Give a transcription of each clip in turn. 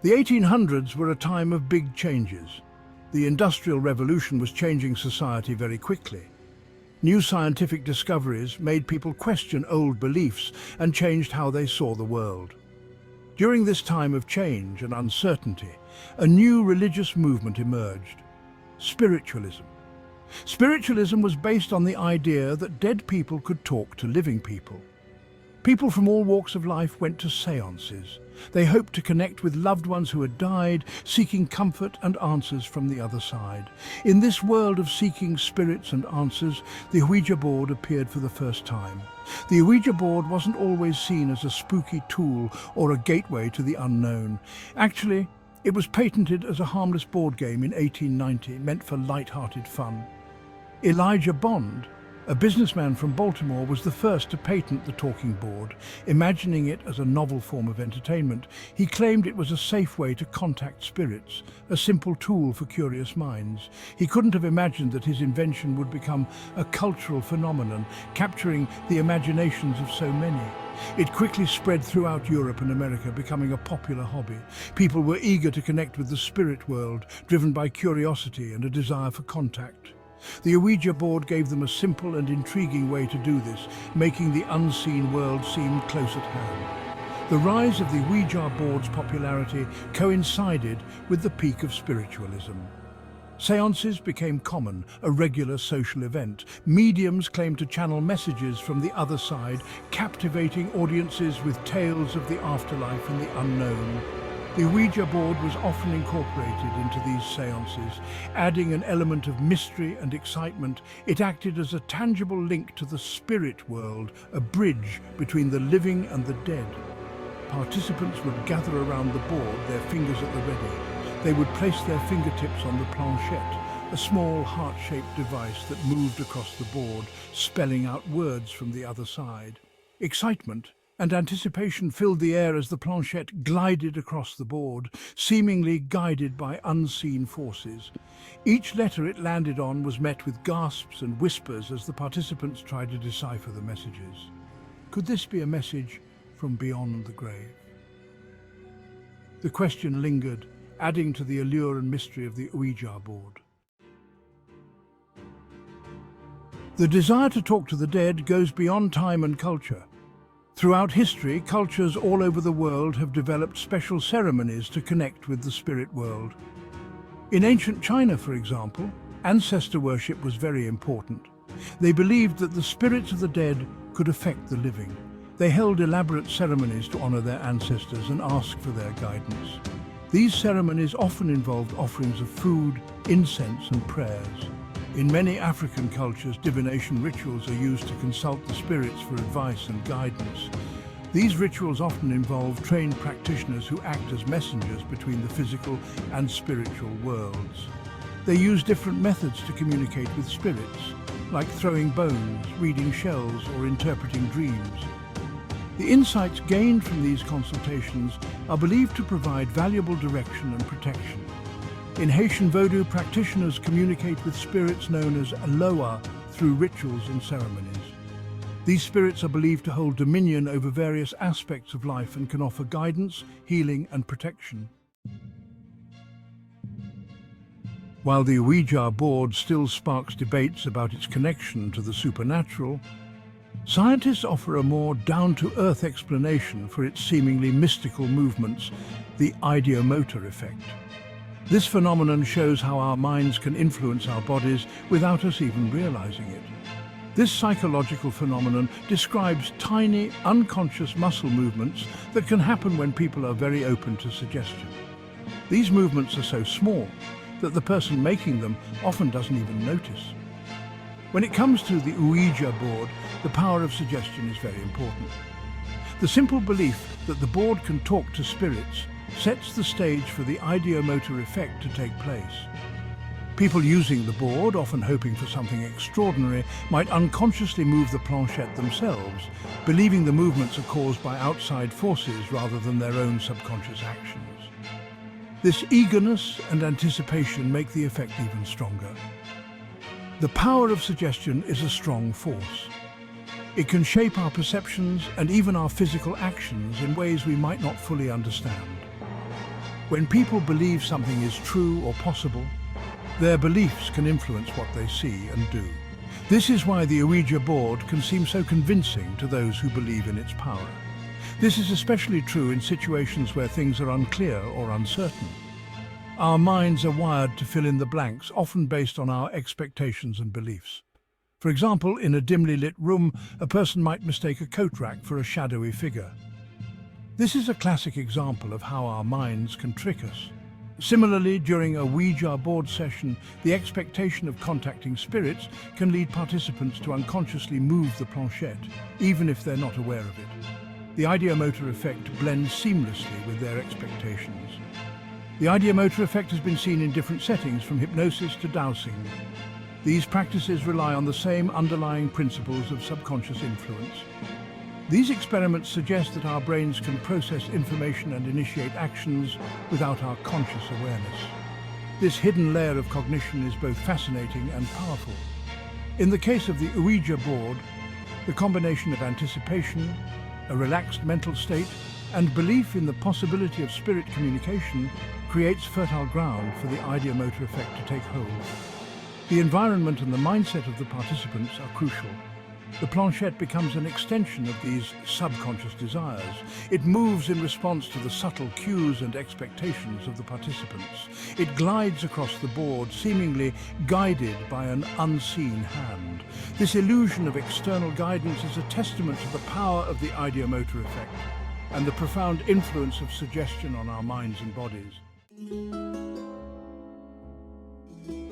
The 1800s were a time of big changes. The Industrial Revolution was changing society very quickly. New scientific discoveries made people question old beliefs and changed how they saw the world. During this time of change and uncertainty, a new religious movement emerged: spiritualism. Spiritualism was based on the idea that dead people could talk to living people. People from all walks of life went to seances. They hoped to connect with loved ones who had died, seeking comfort and answers from the other side. In this world of seeking spirits and answers, the Ouija board appeared for the first time. The Ouija board wasn't always seen as a spooky tool or a gateway to the unknown. Actually, it was patented as a harmless board game in 1890, meant for light-hearted fun. Elijah Bond, a businessman from Baltimore, was the first to patent the talking board. Imagining it as a novel form of entertainment, he claimed it was a safe way to contact spirits, a simple tool for curious minds. He couldn't have imagined that his invention would become a cultural phenomenon, capturing the imaginations of so many. It quickly spread throughout Europe and America, becoming a popular hobby. People were eager to connect with the spirit world, driven by curiosity and a desire for contact. The Ouija board gave them a simple and intriguing way to do this, making the unseen world seem close at hand. The rise of the Ouija board's popularity coincided with the peak of spiritualism. Seances became common, a regular social event. Mediums claimed to channel messages from the other side, captivating audiences with tales of the afterlife and the unknown. The Ouija board was often incorporated into these seances, adding an element of mystery and excitement. It acted as a tangible link to the spirit world, a bridge between the living and the dead. Participants would gather around the board, their fingers at the ready. They would place their fingertips on the planchette, a small heart-shaped device that moved across the board, spelling out words from the other side. Excitement and anticipation filled the air as the planchette glided across the board, seemingly guided by unseen forces. Each letter it landed on was met with gasps and whispers as the participants tried to decipher the messages. Could this be a message from beyond the grave? The question lingered, adding to the allure and mystery of the Ouija board. The desire to talk to the dead goes beyond time and culture. Throughout history, cultures all over the world have developed special ceremonies to connect with the spirit world. In ancient China, for example, ancestor worship was very important. They believed that the spirits of the dead could affect the living. They held elaborate ceremonies to honor their ancestors and ask for their guidance. These ceremonies often involved offerings of food, incense, and prayers. In many African cultures, divination rituals are used to consult the spirits for advice and guidance. These rituals often involve trained practitioners who act as messengers between the physical and spiritual worlds. They use different methods to communicate with spirits, like throwing bones, reading shells, or interpreting dreams. The insights gained from these consultations are believed to provide valuable direction and protection. In Haitian Vodou, practitioners communicate with spirits known as Aloha through rituals and ceremonies. These spirits are believed to hold dominion over various aspects of life and can offer guidance, healing, and protection. While the Ouija board still sparks debates about its connection to the supernatural, scientists offer a more down-to-earth explanation for its seemingly mystical movements, the Ideomotor effect. This phenomenon shows how our minds can influence our bodies without us even realizing it. This psychological phenomenon describes tiny, unconscious muscle movements that can happen when people are very open to suggestion. These movements are so small that the person making them often doesn't even notice. When it comes to the Ouija board, the power of suggestion is very important. The simple belief that the board can talk to spirits sets the stage for the ideomotor effect to take place. People using the board, often hoping for something extraordinary, might unconsciously move the planchette themselves, believing the movements are caused by outside forces rather than their own subconscious actions. This eagerness and anticipation make the effect even stronger. The power of suggestion is a strong force. It can shape our perceptions and even our physical actions in ways we might not fully understand. When people believe something is true or possible, their beliefs can influence what they see and do. This is why the Ouija board can seem so convincing to those who believe in its power. This is especially true in situations where things are unclear or uncertain. Our minds are wired to fill in the blanks, often based on our expectations and beliefs. For example, in a dimly lit room, a person might mistake a coat rack for a shadowy figure. This is a classic example of how our minds can trick us. Similarly, during a Ouija board session, the expectation of contacting spirits can lead participants to unconsciously move the planchette, even if they're not aware of it. The ideomotor effect blends seamlessly with their expectations. The ideomotor effect has been seen in different settings, from hypnosis to dowsing. These practices rely on the same underlying principles of subconscious influence. These experiments suggest that our brains can process information and initiate actions without our conscious awareness. This hidden layer of cognition is both fascinating and powerful. In the case of the Ouija board, the combination of anticipation, a relaxed mental state, and belief in the possibility of spirit communication creates fertile ground for the ideomotor effect to take hold. The environment and the mindset of the participants are crucial. The planchette becomes an extension of these subconscious desires. It moves in response to the subtle cues and expectations of the participants. It glides across the board, seemingly guided by an unseen hand. This illusion of external guidance is a testament to the power of the ideomotor effect and the profound influence of suggestion on our minds and bodies.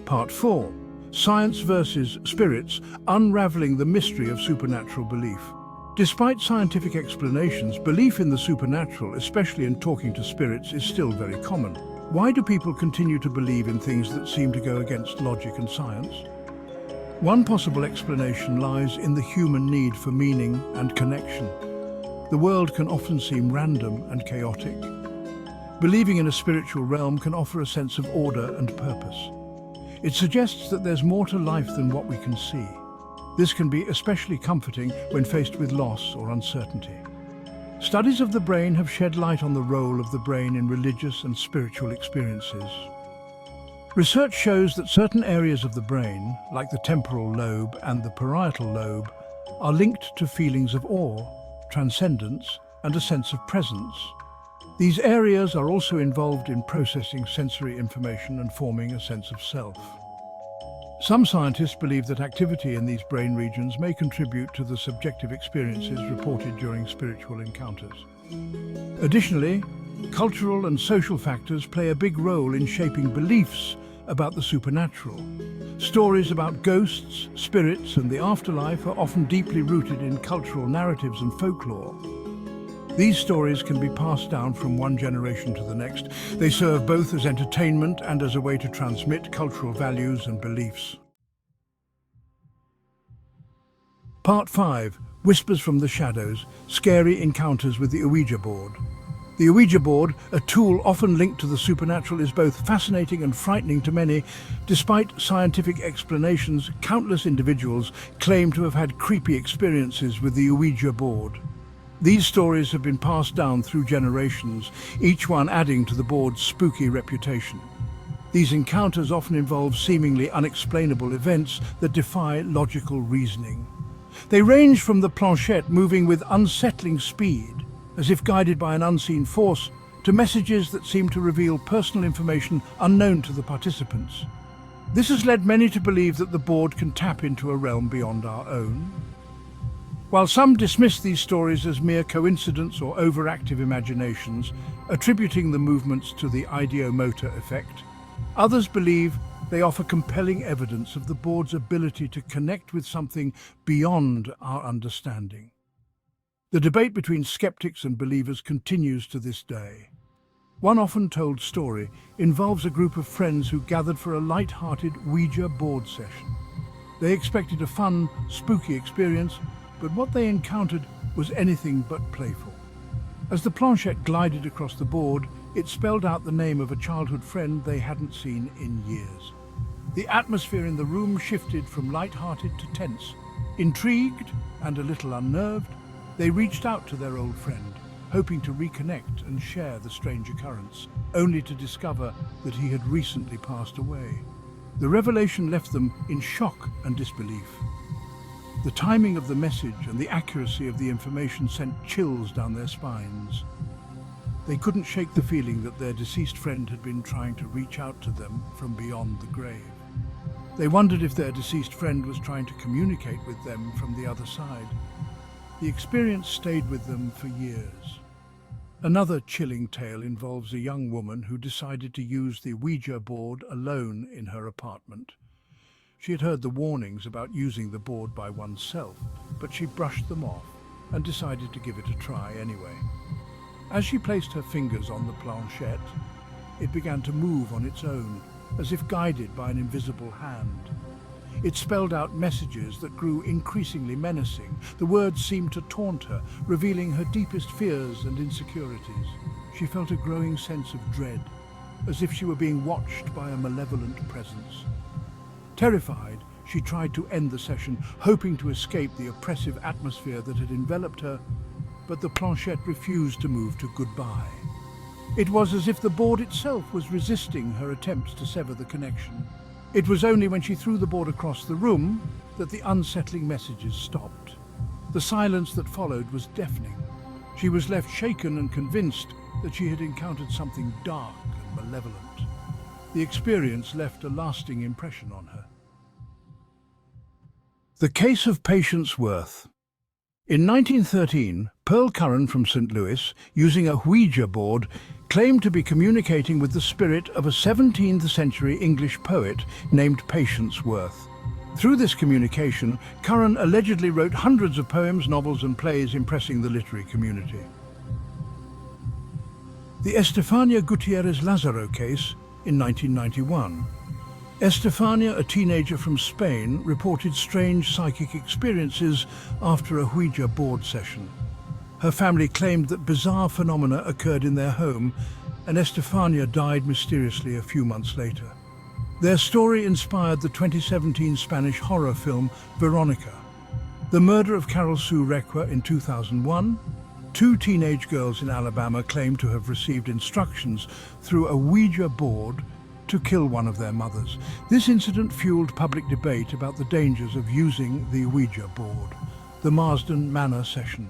Part 4. Science versus spirits, unraveling the mystery of supernatural belief. Despite scientific explanations, belief in the supernatural, especially in talking to spirits, is still very common. Why do people continue to believe in things that seem to go against logic and science? One possible explanation lies in the human need for meaning and connection. The world can often seem random and chaotic. Believing in a spiritual realm can offer a sense of order and purpose. It suggests that there's more to life than what we can see. This can be especially comforting when faced with loss or uncertainty. Studies of the brain have shed light on the role of the brain in religious and spiritual experiences. Research shows that certain areas of the brain, like the temporal lobe and the parietal lobe, are linked to feelings of awe, transcendence, and a sense of presence. These areas are also involved in processing sensory information and forming a sense of self. Some scientists believe that activity in these brain regions may contribute to the subjective experiences reported during spiritual encounters. Additionally, cultural and social factors play a big role in shaping beliefs about the supernatural. Stories about ghosts, spirits, and the afterlife are often deeply rooted in cultural narratives and folklore. These stories can be passed down from one generation to the next. They serve both as entertainment and as a way to transmit cultural values and beliefs. Part 5. Whispers from the Shadows, Scary Encounters with the Ouija board. The Ouija board, a tool often linked to the supernatural, is both fascinating and frightening to many. Despite scientific explanations, countless individuals claim to have had creepy experiences with the Ouija board. These stories have been passed down through generations, each one adding to the board's spooky reputation. These encounters often involve seemingly unexplainable events that defy logical reasoning. They range from the planchette moving with unsettling speed, as if guided by an unseen force, to messages that seem to reveal personal information unknown to the participants. This has led many to believe that the board can tap into a realm beyond our own. While some dismiss these stories as mere coincidence or overactive imaginations, attributing the movements to the ideomotor effect, others believe they offer compelling evidence of the board's ability to connect with something beyond our understanding. The debate between skeptics and believers continues to this day. One often told story involves a group of friends who gathered for a light-hearted Ouija board session. They expected a fun, spooky experience, but what they encountered was anything but playful. As the planchette glided across the board, it spelled out the name of a childhood friend they hadn't seen in years. The atmosphere in the room shifted from light-hearted to tense. Intrigued and a little unnerved, they reached out to their old friend. hoping to reconnect and share the strange occurrence, only to discover that he had recently passed away. The revelation left them in shock and disbelief. The timing of the message and the accuracy of the information sent chills down their spines. They couldn't shake the feeling that their deceased friend had been trying to reach out to them from beyond the grave. They wondered if their deceased friend was trying to communicate with them from the other side. The experience stayed with them for years. Another chilling tale involves a young woman who decided to use the Ouija board alone in her apartment. She had heard the warnings about using the board by oneself, but she brushed them off and decided to give it a try anyway. As she placed her fingers on the planchette, it began to move on its own, as if guided by an invisible hand. It spelled out messages that grew increasingly menacing. The words seemed to taunt her, revealing her deepest fears and insecurities. She felt a growing sense of dread, as if she were being watched by a malevolent presence. Terrified, she tried to end the session, hoping to escape the oppressive atmosphere that had enveloped her, but the planchette refused to move to goodbye. It was as if the board itself was resisting her attempts to sever the connection. It was only when she threw the board across the room that the unsettling messages stopped. The silence that followed was deafening. She was left shaken and convinced that she had encountered something dark and malevolent. The experience left a lasting impression on her. The case of Patience Worth. In 1913, Pearl Curran from St. Louis, using a Ouija board, claimed to be communicating with the spirit of a 17th century English poet named Patience Worth. Through this communication, Curran allegedly wrote hundreds of poems, novels and plays impressing the literary community. The Estefania Gutierrez Lazaro case in 1991. Estefania, a teenager from Spain, reported strange psychic experiences after a Ouija board session. Her family claimed that bizarre phenomena occurred in their home, and Estefania died mysteriously a few months later. Their story inspired the 2017 Spanish horror film Veronica. The murder of Carol Sue Requa in 2001. Two teenage girls in Alabama claimed to have received instructions through a Ouija board to kill one of their mothers. This incident fueled public debate about the dangers of using the Ouija board. The Marsden Manor session.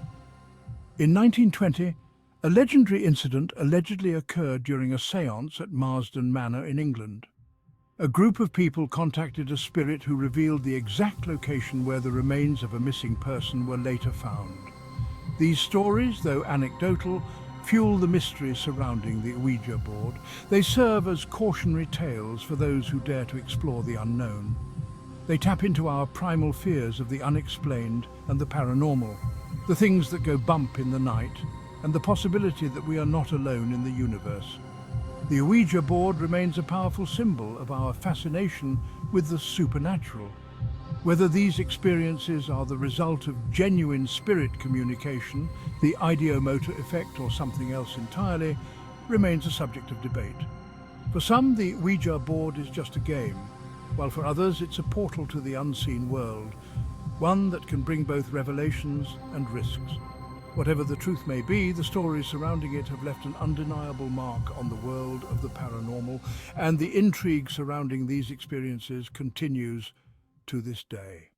In 1920, a legendary incident allegedly occurred during a séance at Marsden Manor in England. A group of people contacted a spirit who revealed the exact location where the remains of a missing person were later found. These stories, though anecdotal, fuel the mystery surrounding the Ouija board. They serve as cautionary tales for those who dare to explore the unknown. They tap into our primal fears of the unexplained and the paranormal, the things that go bump in the night, and the possibility that we are not alone in the universe. The Ouija board remains a powerful symbol of our fascination with the supernatural. Whether these experiences are the result of genuine spirit communication, the Ideomotor effect, or something else entirely, remains a subject of debate. For some, the Ouija board is just a game, while for others it's a portal to the unseen world, one that can bring both revelations and risks. Whatever the truth may be, the stories surrounding it have left an undeniable mark on the world of the paranormal, and the intrigue surrounding these experiences continues to this day.